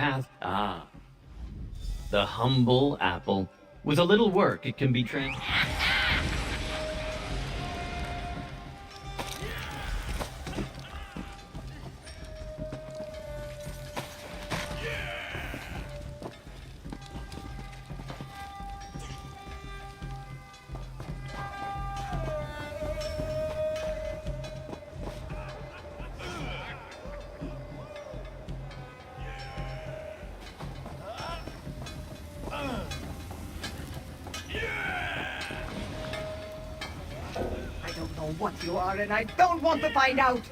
path. Ah, the humble apple. With a little work, it can be I don't know what you are, and I don't want to find out!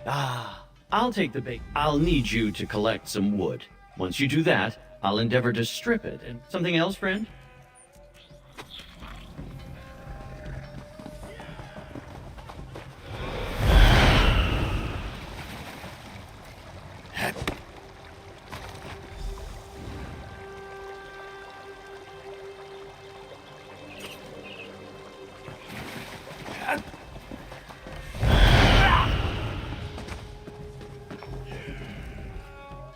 Ah, I'll take the bait. I'll need you to collect some wood. Once you do that, I'll endeavor to strip it. And something else, friend?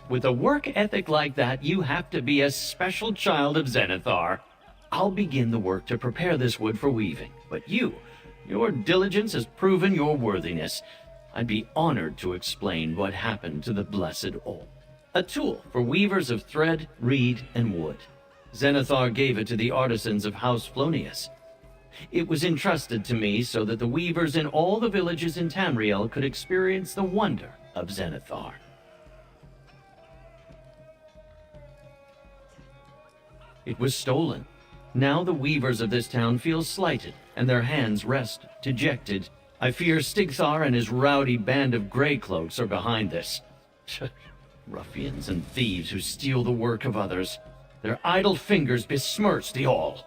With a work ethic like that, you have to be a special child of Zenithar. I'll begin the work to prepare this wood for weaving, but your diligence has proven your worthiness. I'd be honored to explain what happened to the Blessed All. A tool for weavers of thread, reed, and wood. Zenithar gave it to the artisans of House Flonius. It was entrusted to me so that the weavers in all the villages in Tamriel could experience the wonder of Zenithar. It was stolen. Now the weavers of this town feel slighted, and their hands rest dejected. I fear Stigthar and his rowdy band of Greycloaks are behind this. Ruffians and thieves who steal the work of others. Their idle fingers besmirch the all.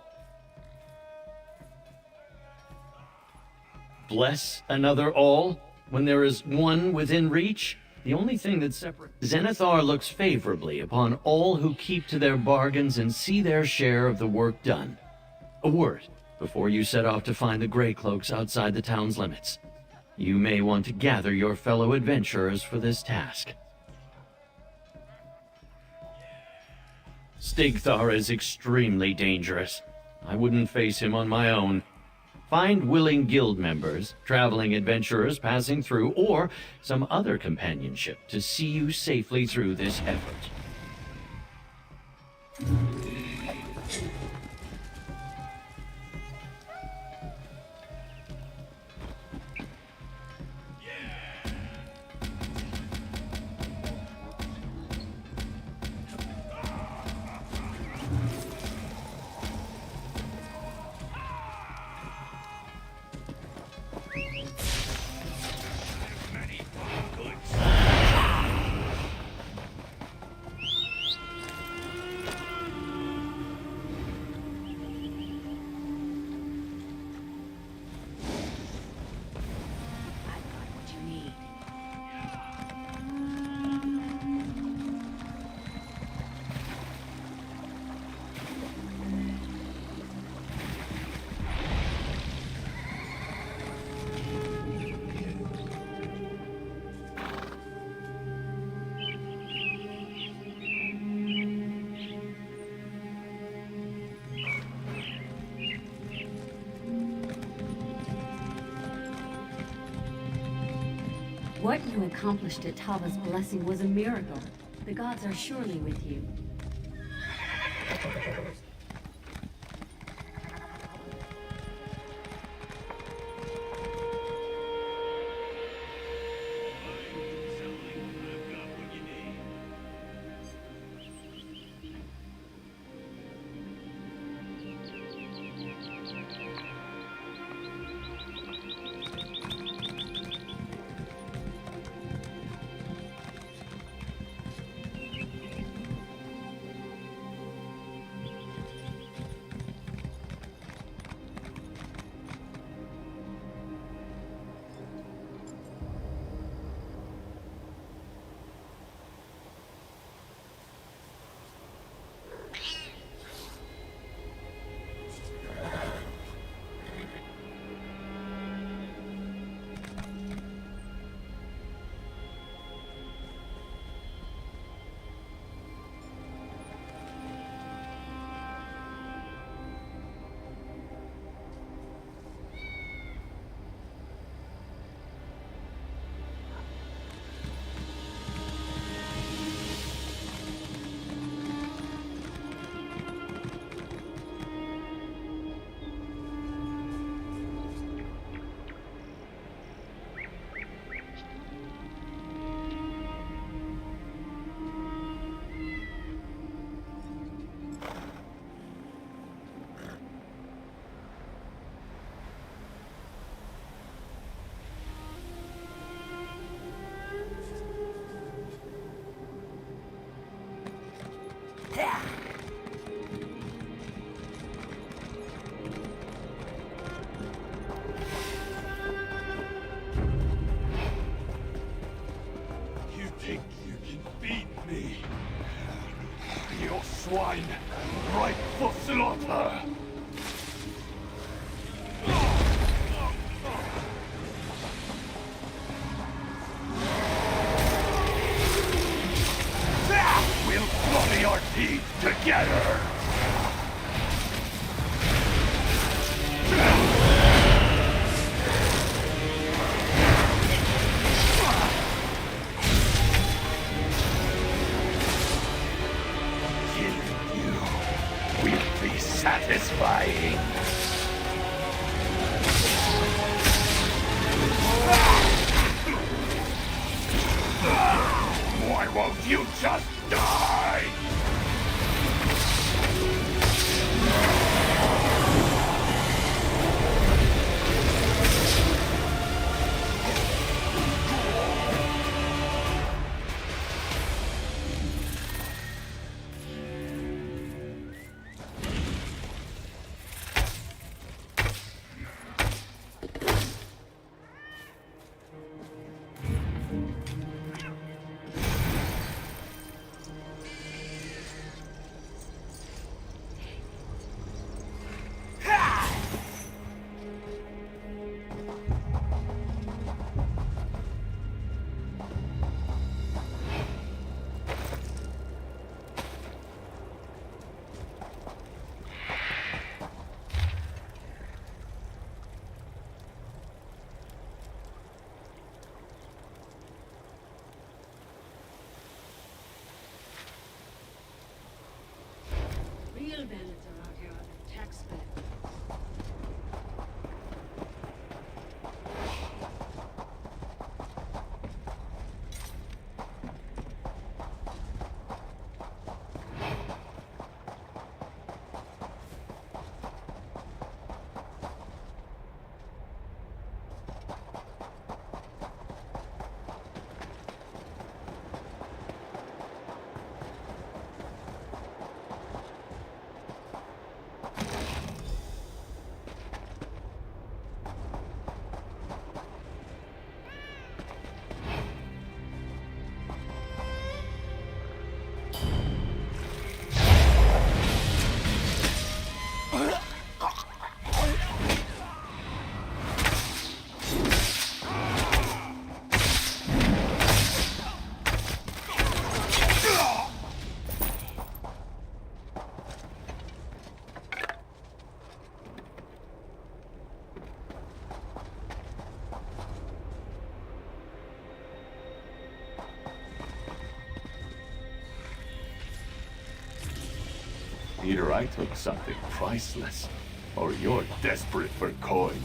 Bless another all when there is one within reach? The only thing that separates Zenithar looks favorably upon all who keep to their bargains and see their share of the work done. A word before you set off to find the Greycloaks outside the town's limits. You may want to gather your fellow adventurers for this task. Stigthar is extremely dangerous. I wouldn't face him on my own. Find willing guild members, traveling adventurers passing through, or some other companionship to see you safely through this effort. What you accomplished at Tava's blessing was a miracle. The gods are surely with you. think you can beat me? You swine, ripe for slaughter! We'll bloody our teeth together! Satisfying. Why won't you just die? Real bandits are out here on the tax man. Either I took something priceless, or you're desperate for coin.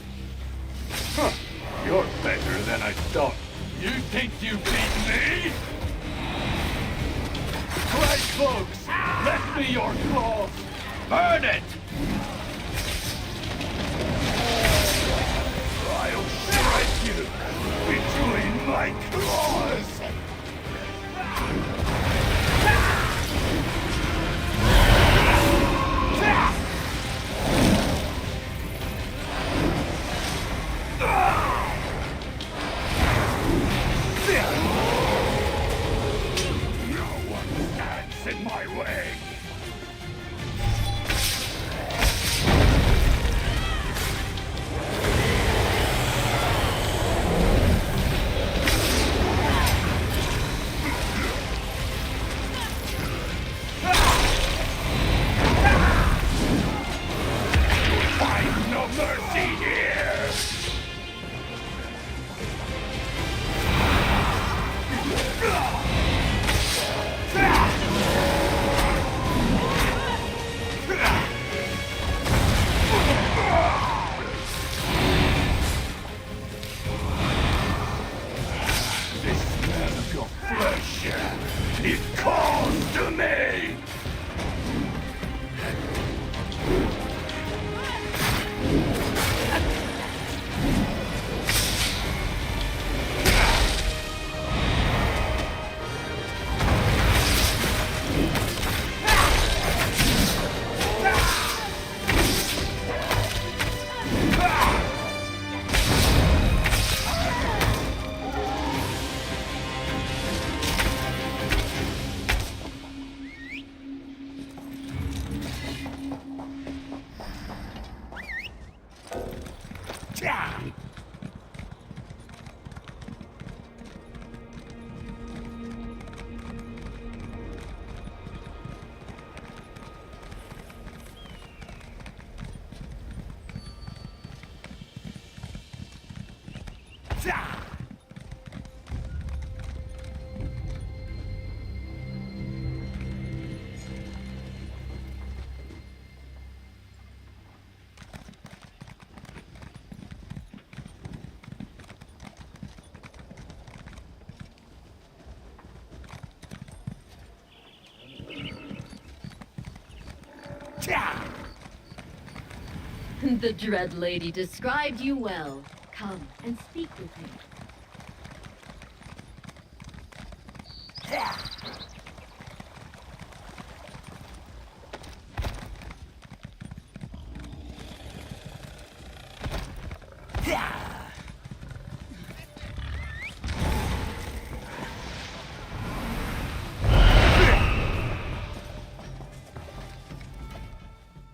Huh, you're better than I thought. You think you beat me? Right, folks, let me your claws. Burn it! I'll strike you between my claws. In my way. The Dread Lady described you well. Come and speak with me.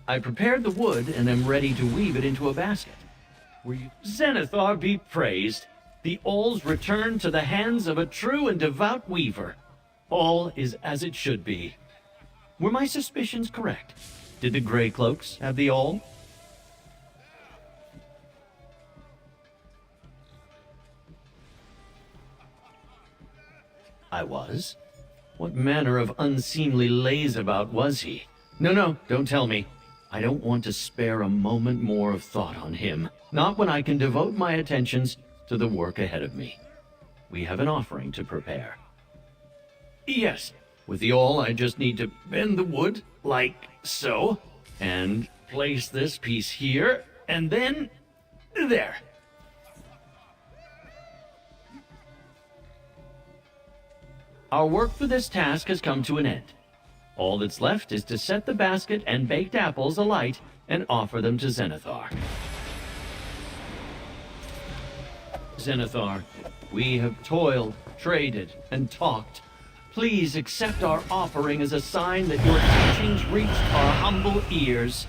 I prepared the wood and am ready to weave it into a basket. Zenithar be praised. The all's returned to the hands of a true and devout weaver. All is as it should be. Were my suspicions correct? Did the Grey Cloaks have the all? I was? What manner of unseemly lazeabout was he? No, don't tell me. I don't want to spare a moment more of thought on him. Not when I can devote my attentions to the work ahead of me. We have an offering to prepare. Yes, with the awl I just need to bend the wood, like so, and place this piece here, and then there. Our work for this task has come to an end. All that's left is to set the basket and baked apples alight and offer them to Zenithar. Zenithar, we have toiled, traded, and talked. Please accept our offering as a sign that your teachings reached our humble ears.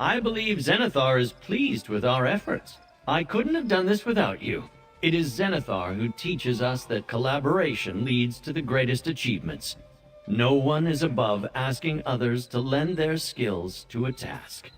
I believe Zenithar is pleased with our efforts. I couldn't have done this without you. It is Zenithar who teaches us that collaboration leads to the greatest achievements. No one is above asking others to lend their skills to a task.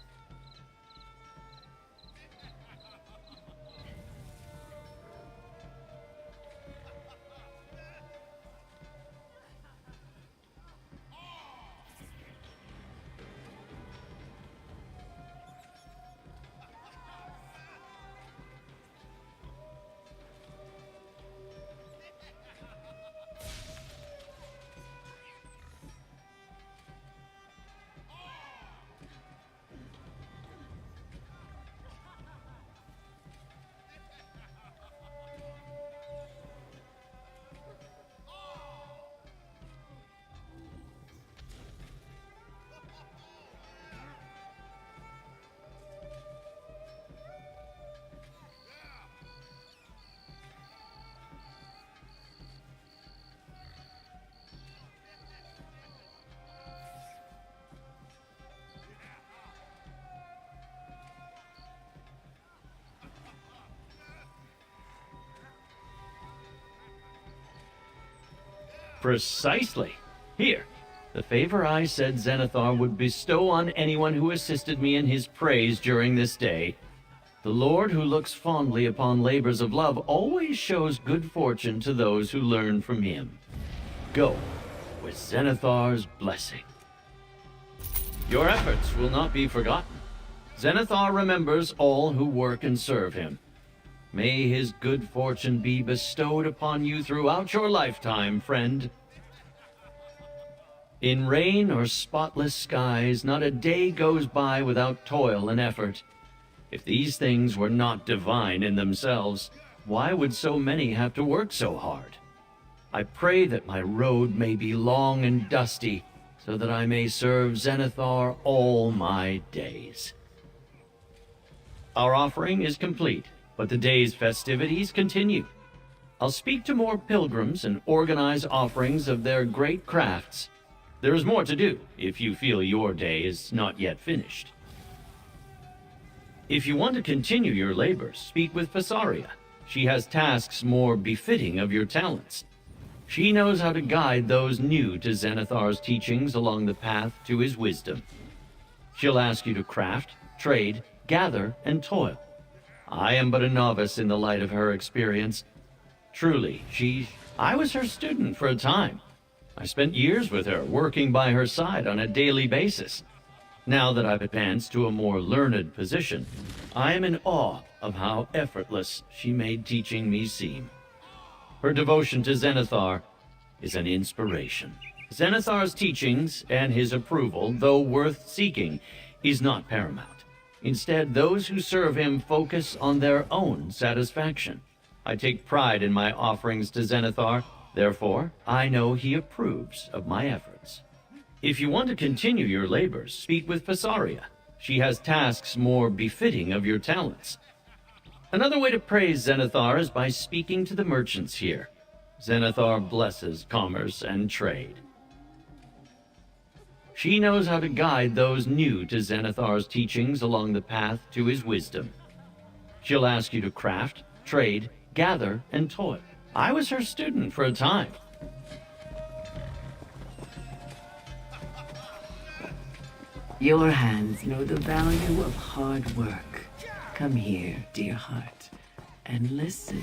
Precisely. Here, the favor I said Zenithar would bestow on anyone who assisted me in his praise during this day. The Lord who looks fondly upon labors of love always shows good fortune to those who learn from him. Go, with Zenithar's blessing. Your efforts will not be forgotten. Zenithar remembers all who work and serve him. May his good fortune be bestowed upon you throughout your lifetime, friend. In rain or spotless skies, not a day goes by without toil and effort. If these things were not divine in themselves, why would so many have to work so hard? I pray that my road may be long and dusty, so that I may serve Zenithar all my days. Our offering is complete, but the day's festivities continue. I'll speak to more pilgrims and organize offerings of their great crafts. There is more to do, if you feel your day is not yet finished. If you want to continue your labors, speak with Fesaria. She has tasks more befitting of your talents. She knows how to guide those new to Zenithar's teachings along the path to his wisdom. She'll ask you to craft, trade, gather, and toil. I am but a novice in the light of her experience. Truly, I was her student for a time. I spent years with her, working by her side on a daily basis. Now that I've advanced to a more learned position, I am in awe of how effortless she made teaching me seem. Her devotion to Zenithar is an inspiration. Zenithar's teachings and his approval, though worth seeking, is not paramount. Instead, those who serve him focus on their own satisfaction. I take pride in my offerings to Zenithar. Therefore, I know he approves of my efforts. If you want to continue your labors, speak with Pasaria. She has tasks more befitting of your talents. Another way to praise Zenithar is by speaking to the merchants here. Zenithar blesses commerce and trade. She knows how to guide those new to Zenithar's teachings along the path to his wisdom. She'll ask you to craft, trade, gather, and toil. I was her student for a time. Your hands know the value of hard work. Come here, dear heart, and listen.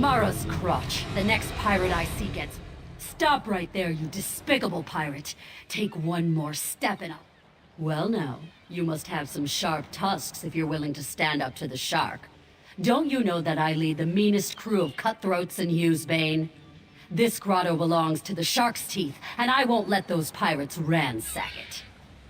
Mara's crotch. The next pirate I see gets... Stop right there, you despicable pirate. Take one more step and I'll... Well now, you must have some sharp tusks if you're willing to stand up to the shark. Don't you know that I lead the meanest crew of cutthroats in Hughesbane? This grotto belongs to the Shark's Teeth, and I won't let those pirates ransack it.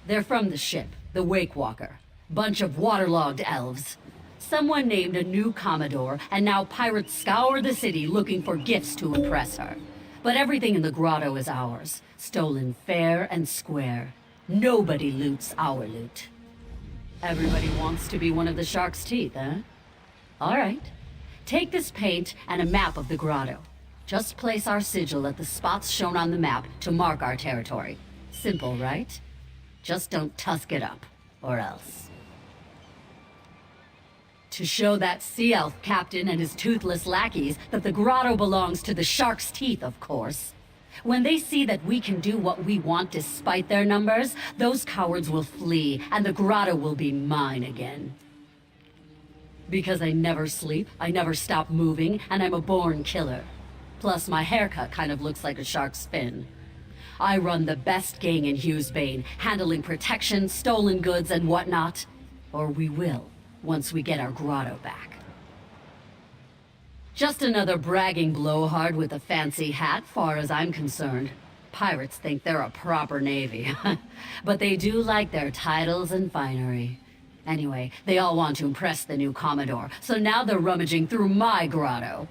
They're from the ship, the Wake Walker. Bunch of waterlogged elves. Someone named a new Commodore, and now pirates scour the city looking for gifts to impress her. But everything in the grotto is ours, stolen fair and square. Nobody loots our loot. Everybody wants to be one of the Shark's Teeth, eh? All right. Take this paint and a map of the grotto. Just place our sigil at the spots shown on the map to mark our territory. Simple, right? Just don't tusk it up, or else. To show that sea elf captain and his toothless lackeys that the grotto belongs to the Shark's Teeth, of course. When they see that we can do what we want despite their numbers, those cowards will flee, and the grotto will be mine again. Because I never sleep, I never stop moving, and I'm a born killer. Plus, my haircut kind of looks like a shark's fin. I run the best gang in Hughesbane, handling protection, stolen goods, and whatnot. Or we will, once we get our grotto back. Just another bragging blowhard with a fancy hat, far as I'm concerned. Pirates think they're a proper navy. But they do like their titles and finery. Anyway, they all want to impress the new Commodore, so now they're rummaging through my grotto.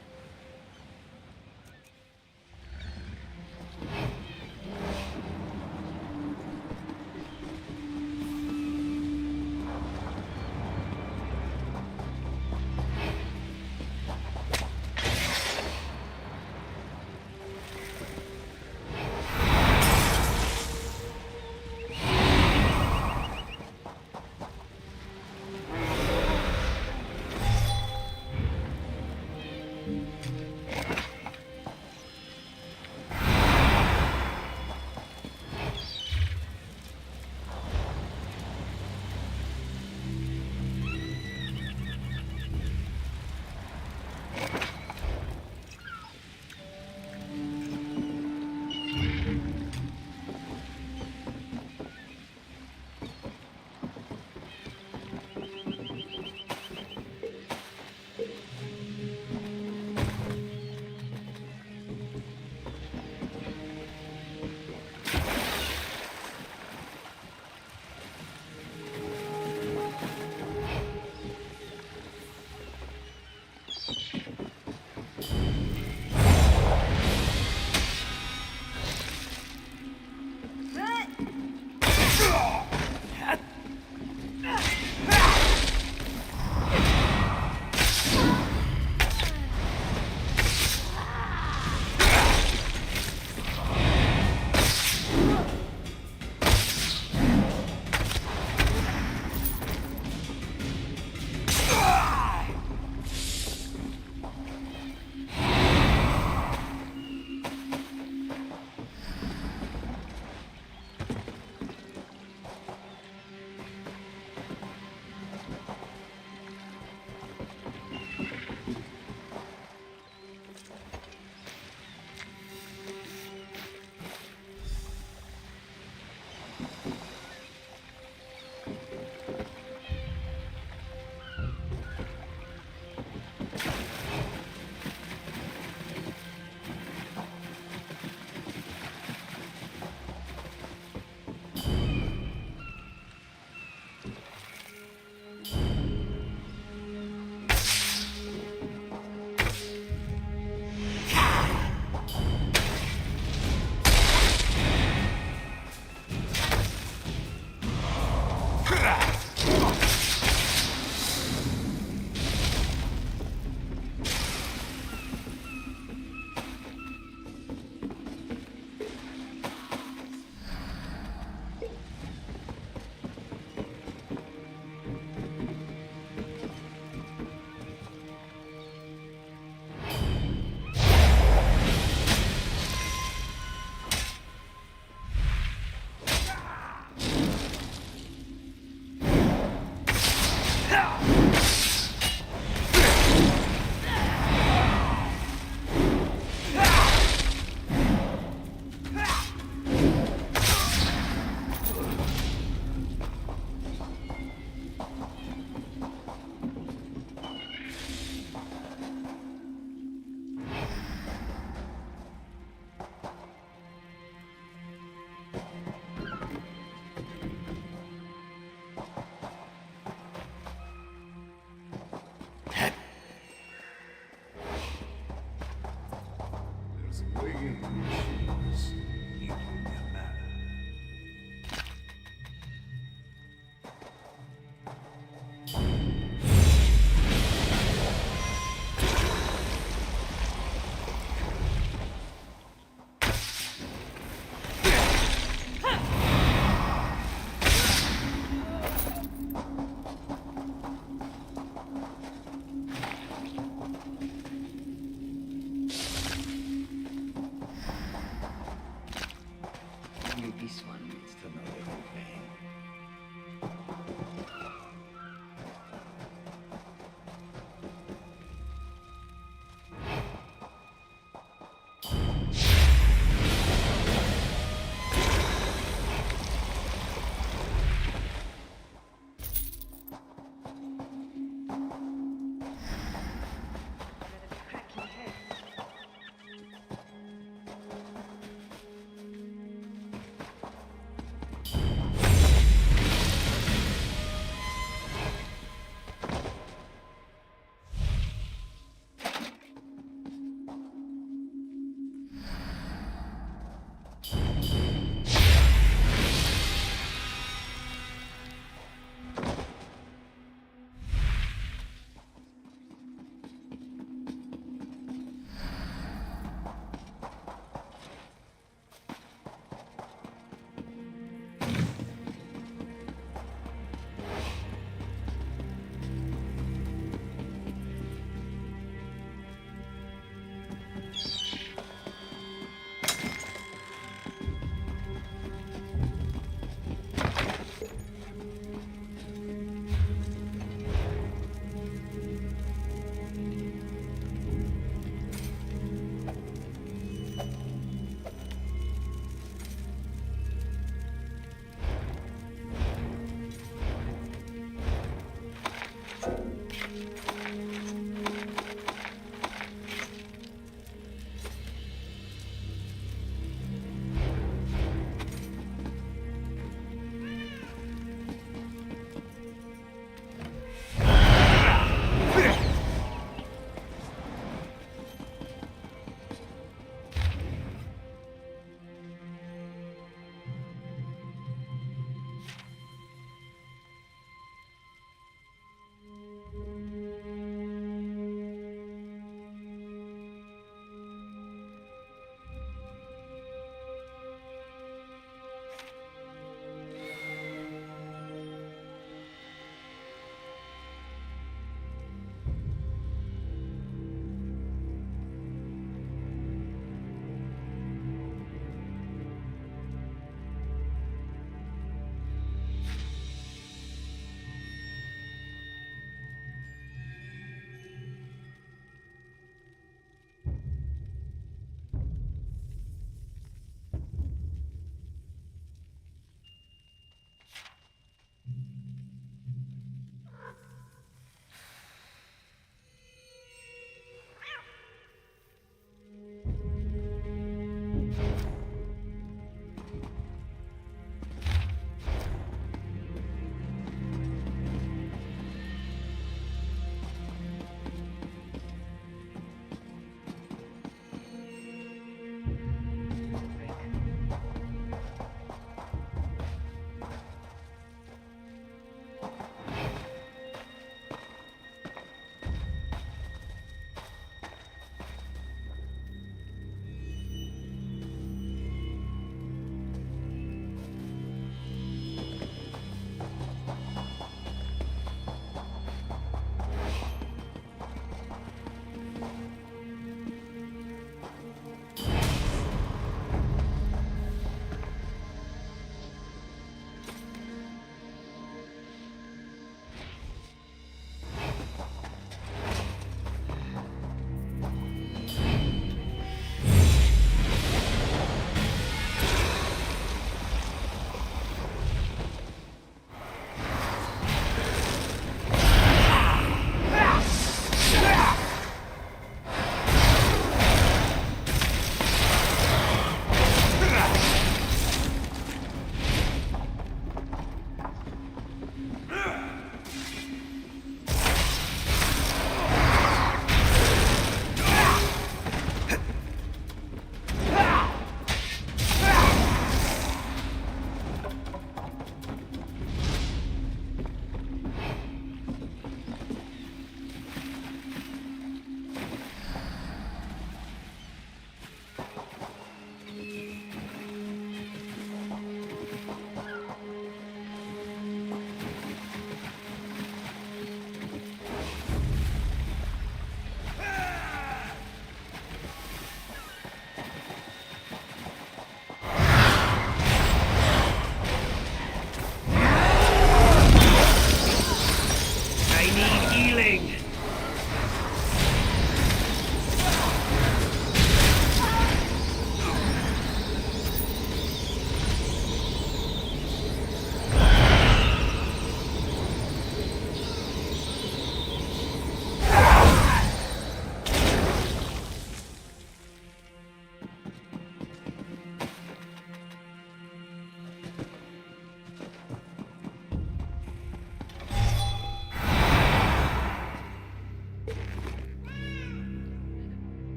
There's a way in this. You can get mad.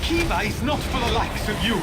Kiva is not for the likes of you!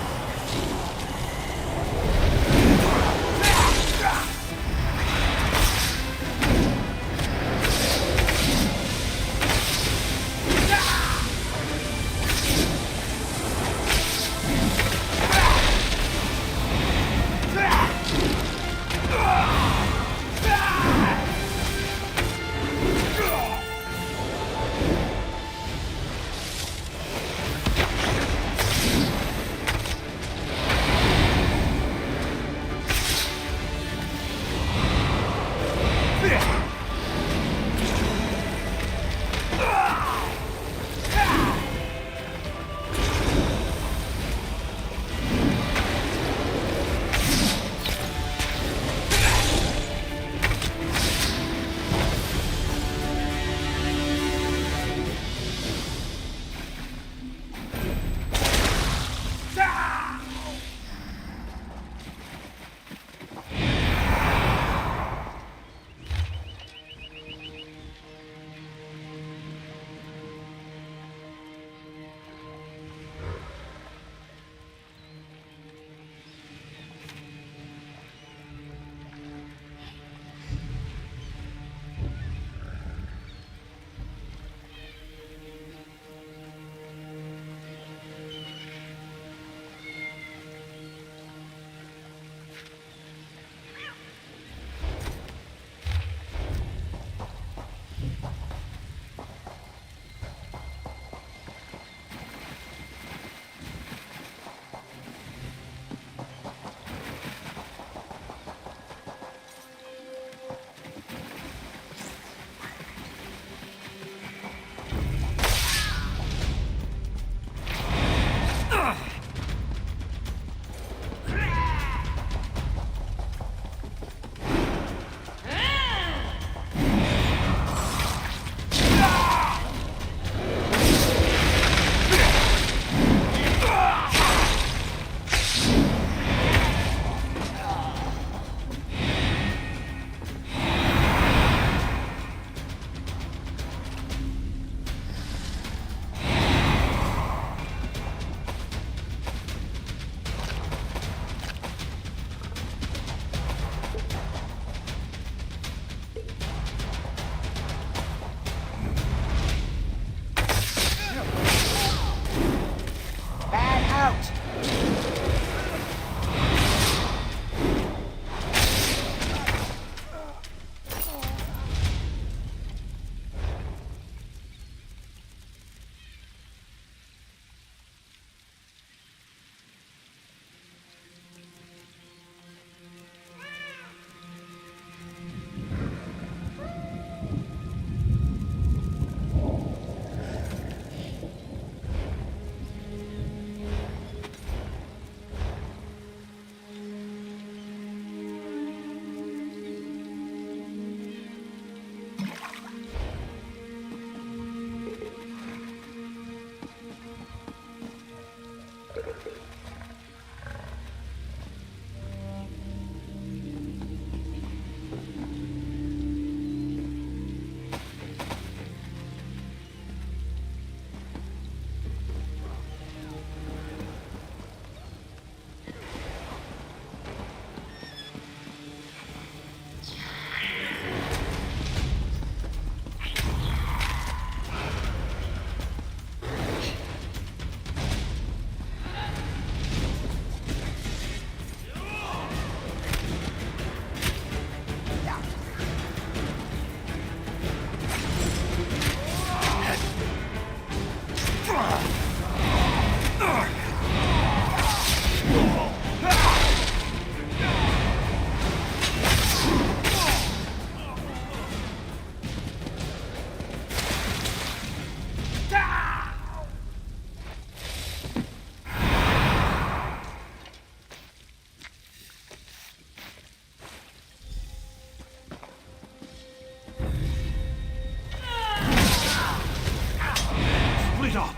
split up!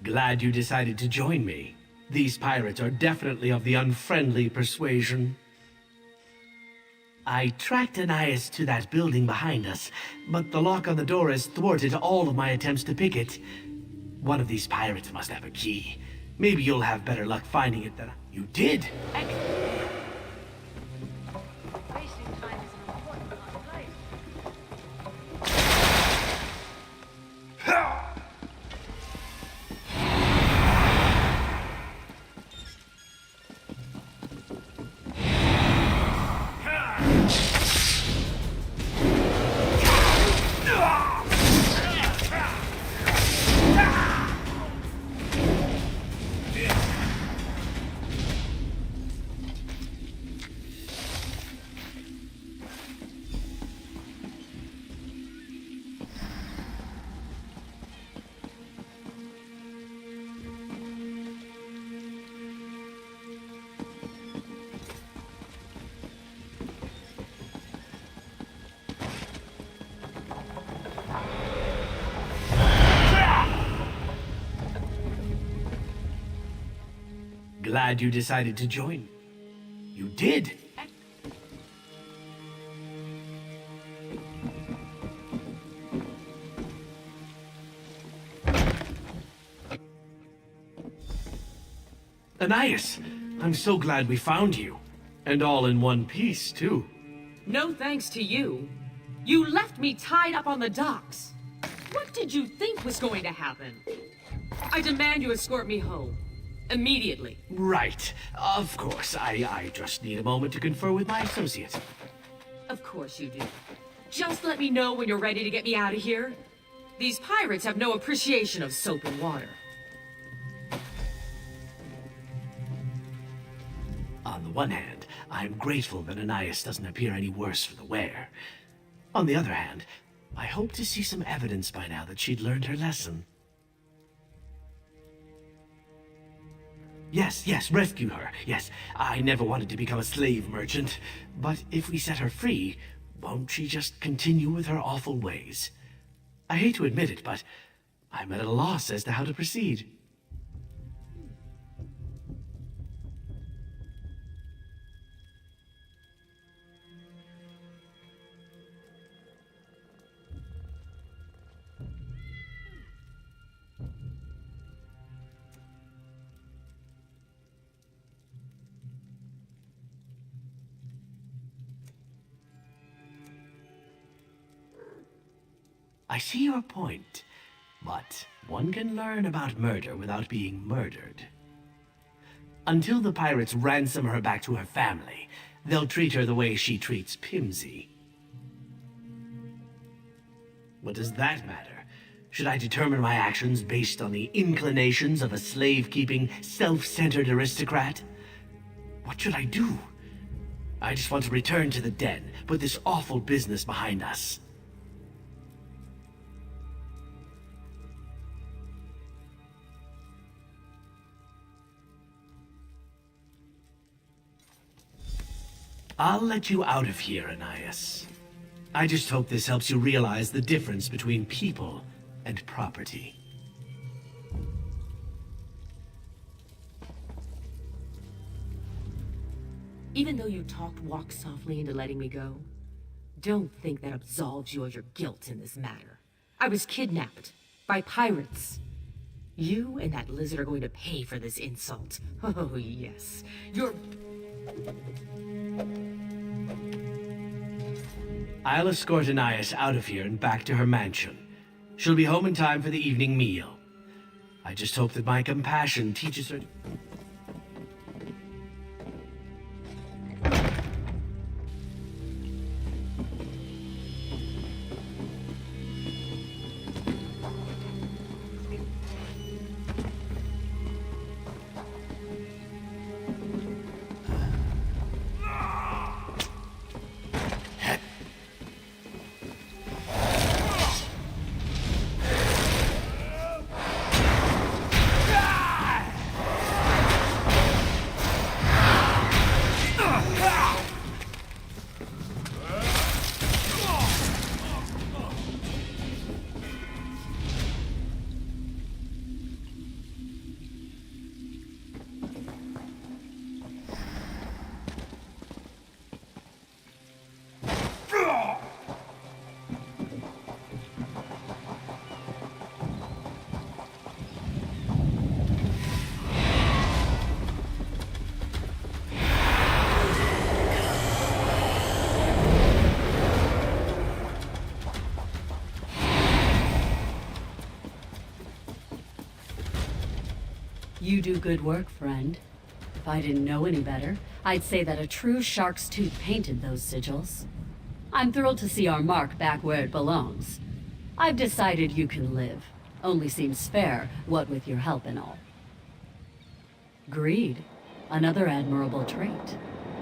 Glad you decided to join me. These pirates are definitely of the unfriendly persuasion. I tracked Anais to that building behind us, but the lock on the door has thwarted all of my attempts to pick it. One of these pirates must have a key. Maybe you'll have better luck finding it than you did. Wasting time is an important part of life. Glad you decided to join. You did. Anais, I'm so glad we found you. And all in one piece, too. No thanks to you. You left me tied up on the docks. What did you think was going to happen? I demand you escort me home. Immediately. Right. Of course. I just need a moment to confer with my associate. Of course you do. Just let me know when you're ready to get me out of here. These pirates have no appreciation of soap and water. On the one hand, I'm grateful that Anais doesn't appear any worse for the wear. On the other hand, I hope to see some evidence by now that she'd learned her lesson. Yes, rescue her. Yes, I never wanted to become a slave merchant. But if we set her free, won't she just continue with her awful ways? I hate to admit it, but I'm at a loss as to how to proceed. I see your point, but one can learn about murder without being murdered. Until the pirates ransom her back to her family, they'll treat her the way she treats Pimsy. What does that matter? Should I determine my actions based on the inclinations of a slave-keeping, self-centered aristocrat? What should I do? I just want to return to the den, put this awful business behind us. I'll let you out of here, Ananias. I just hope this helps you realize the difference between people and property. Even though you talked Walk softly into letting me go, don't think that absolves you of your guilt in this matter. I was kidnapped by pirates. You and that lizard are going to pay for this insult. Oh, yes. I'll escort Ananias out of here and back to her mansion. She'll be home in time for the evening meal. I just hope that my compassion teaches her... You do good work, friend. If I didn't know any better, I'd say that a true shark's tooth painted those sigils. I'm thrilled to see our mark back where it belongs. I've decided you can live. Only seems fair, what with your help and all. Greed. Another admirable trait.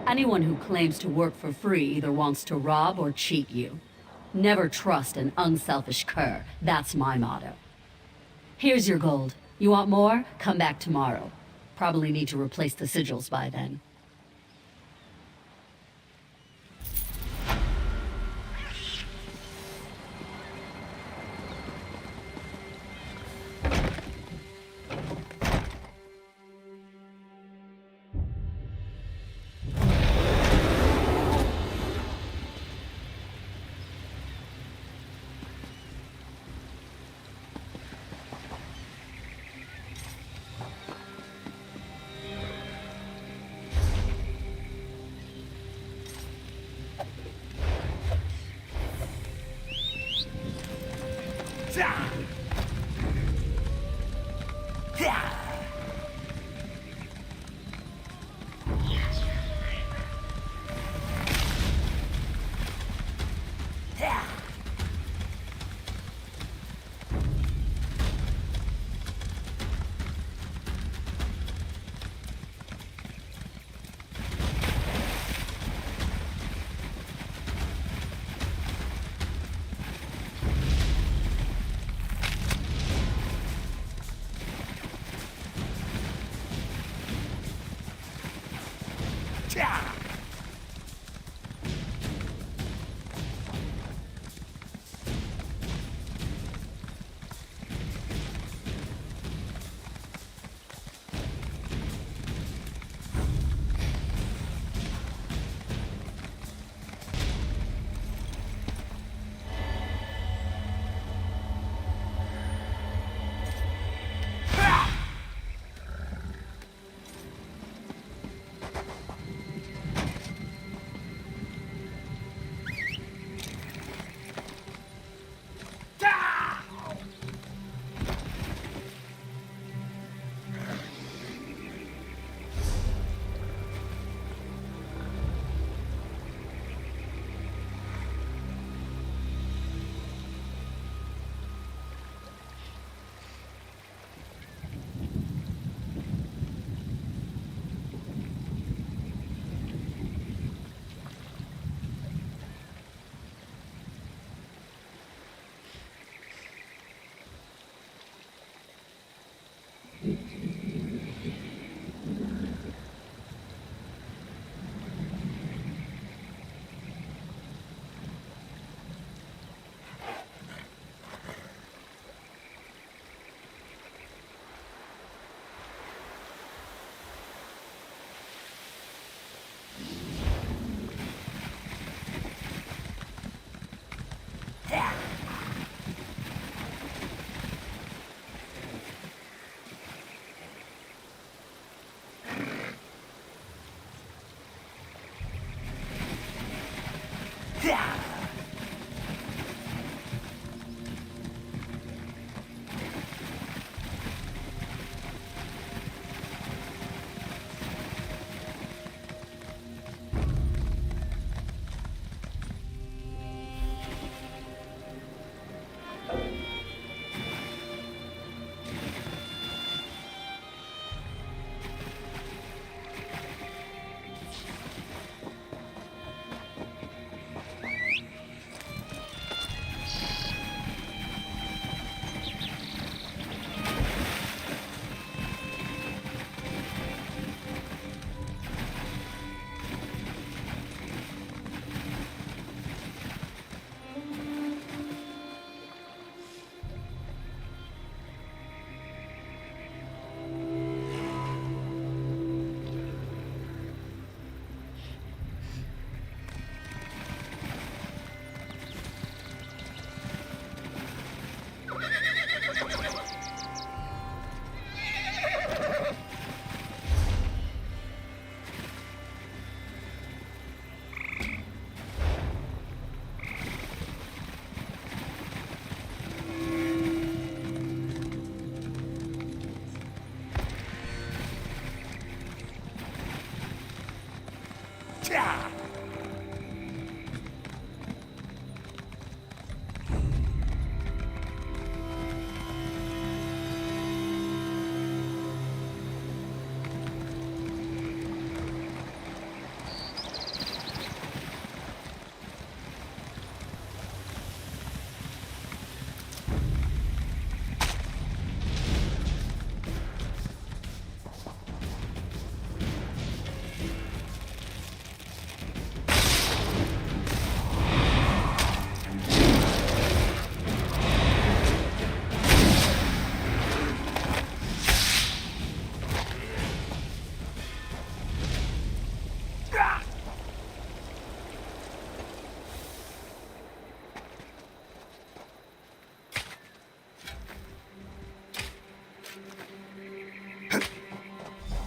Anyone who claims to work for free either wants to rob or cheat you. Never trust an unselfish cur. That's my motto. Here's your gold. You want more? Come back tomorrow. Probably need to replace the sigils by then.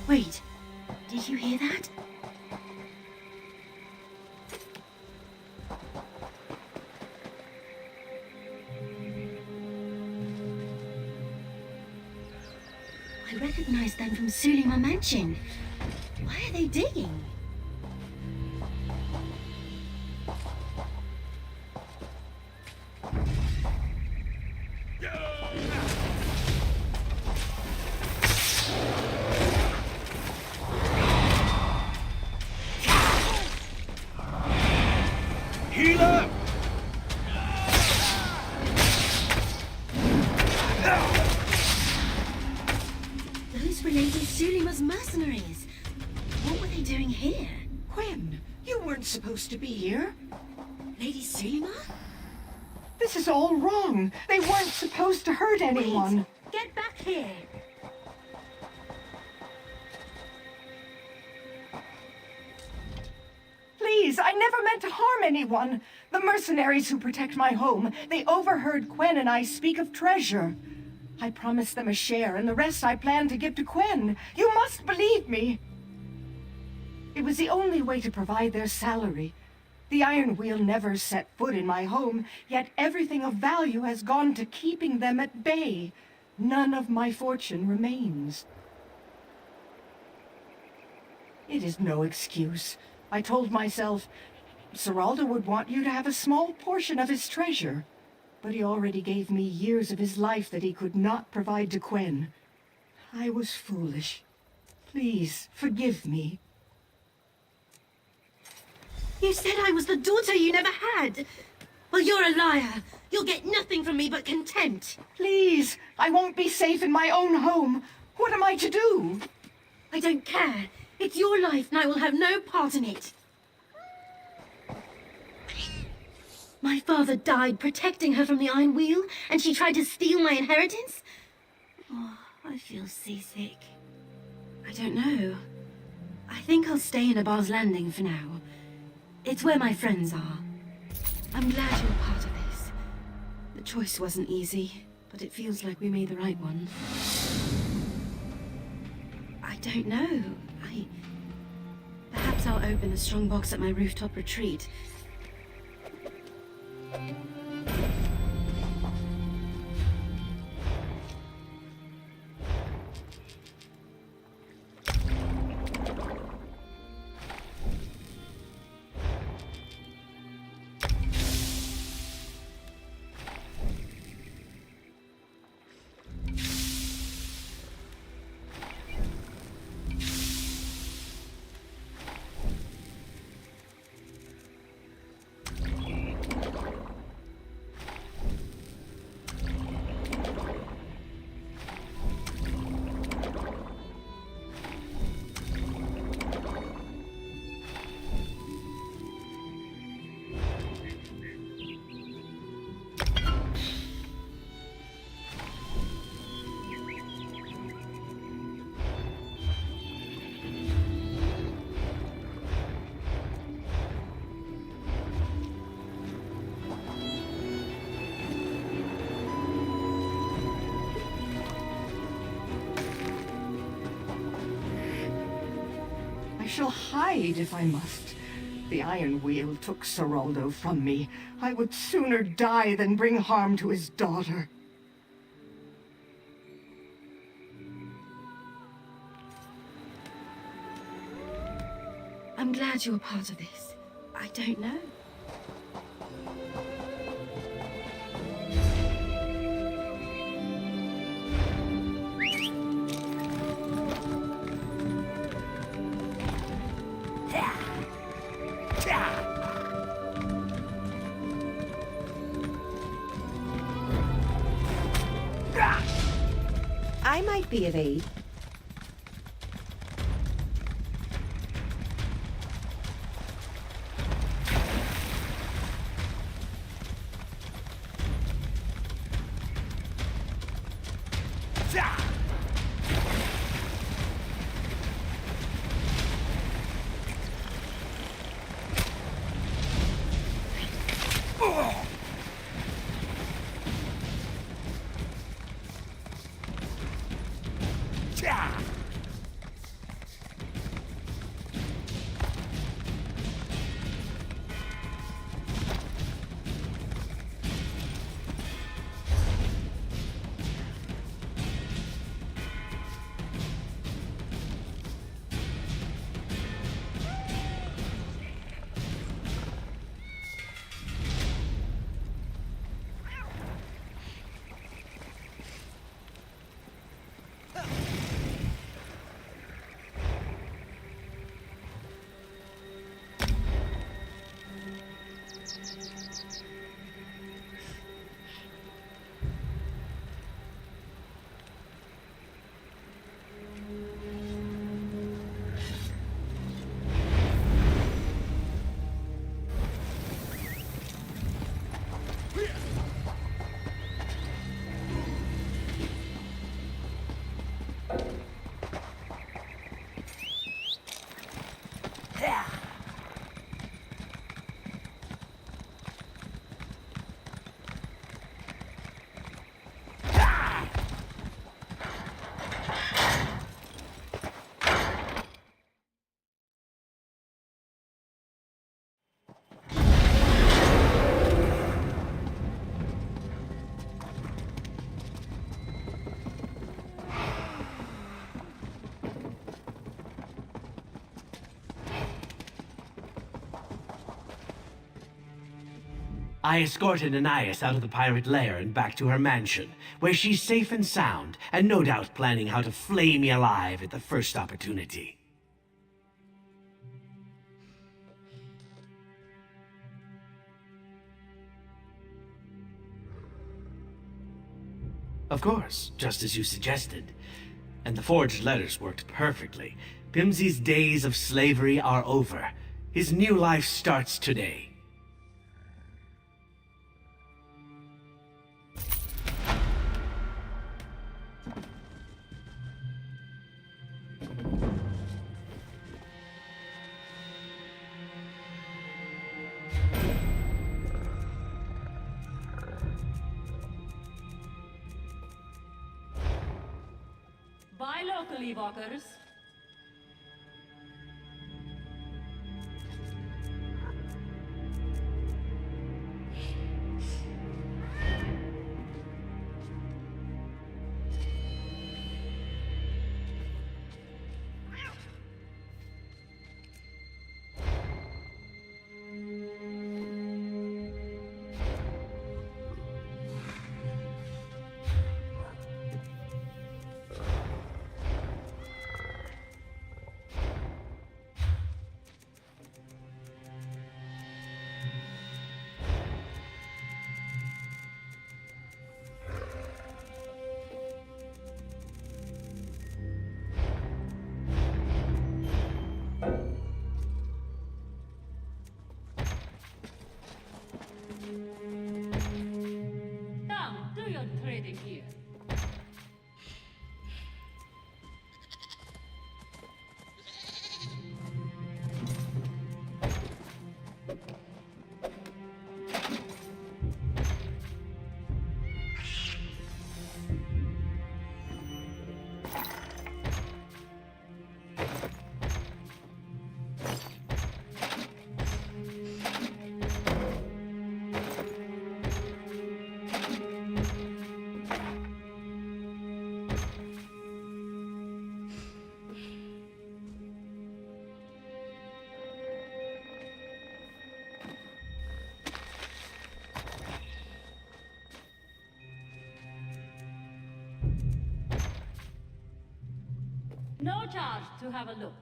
Wait, did you hear that? I recognize them from Sulima Mansion. Why are they digging? Healer! Those were Lady Sulima's mercenaries. What were they doing here? Gwen, you weren't supposed to be here. Lady Sulima? This is all wrong. They weren't supposed to hurt anyone. Wait, get back here! Please, I never meant to harm anyone. The mercenaries who protect my home, they overheard Gwen and I speak of treasure. I promised them a share, and the rest I plan to give to Gwen. You must believe me. It was the only way to provide their salary. The Iron Wheel never set foot in my home, yet everything of value has gone to keeping them at bay. None of my fortune remains. It is no excuse. I told myself, Seralda would want you to have a small portion of his treasure. But he already gave me years of his life that he could not provide to Gwen. I was foolish. Please, forgive me. You said I was the daughter you never had. Well, you're a liar. You'll get nothing from me but contempt. Please, I won't be safe in my own home. What am I to do? I don't care. It's your life and I will have no part in it. My father died protecting her from the Iron Wheel, and she tried to steal my inheritance? Oh, I feel seasick. I don't know. I think I'll stay in Abar's Landing for now. It's where my friends are. I'm glad you're part of this. The choice wasn't easy, but it feels like we made the right one. I don't know. Perhaps I'll open the strongbox at my rooftop retreat. I shall hide if I must. The Iron Wheel took Seraldo from me. I would sooner die than bring harm to his daughter. I'm glad you're part of this. I don't know. I might be of aid. I escorted Anais out of the pirate lair and back to her mansion, where she's safe and sound, and no doubt planning how to flay me alive at the first opportunity. Of course, just as you suggested. And the forged letters worked perfectly. Pimsey's days of slavery are over. His new life starts today. Buy locally, walkers. Come, do your trading here. No charge to have a look.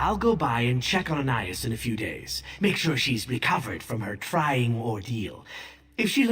I'll go by and check on Anais in a few days. Make sure she's recovered from her trying ordeal. If she